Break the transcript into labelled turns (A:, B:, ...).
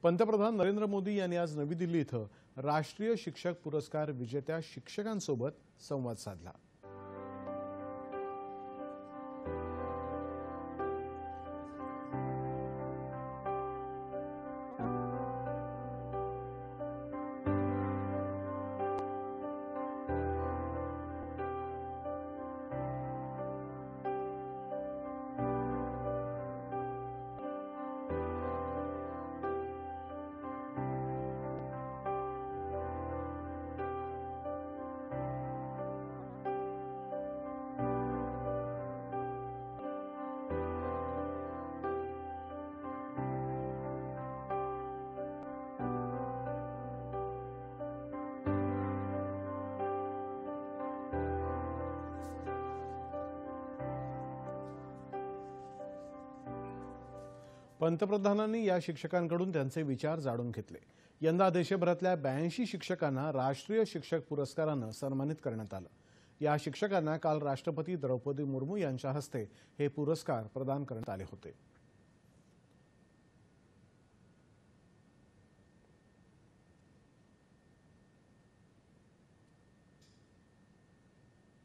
A: पंतप्रधान नरेंद्र मोदी यांनी आज नवी दिल्ली इथं राष्ट्रीय शिक्षक पुरस्कार विजेत्या शिक्षकांसोबत संवाद साधला। पंतप्रधानांनी या शिक्षकांकडून त्यांचे विचार जाणून घेतले। यंदा देशभरातल्या 82 शिक्षकांना राष्ट्रीय शिक्षक पुरस्काराने सन्मानित करण्यात आलं। या शिक्षकांना काल राष्ट्रपती द्रौपदी मुर्मू यांच्या हस्ते हे पुरस्कार प्रदान करण्यात आले होते।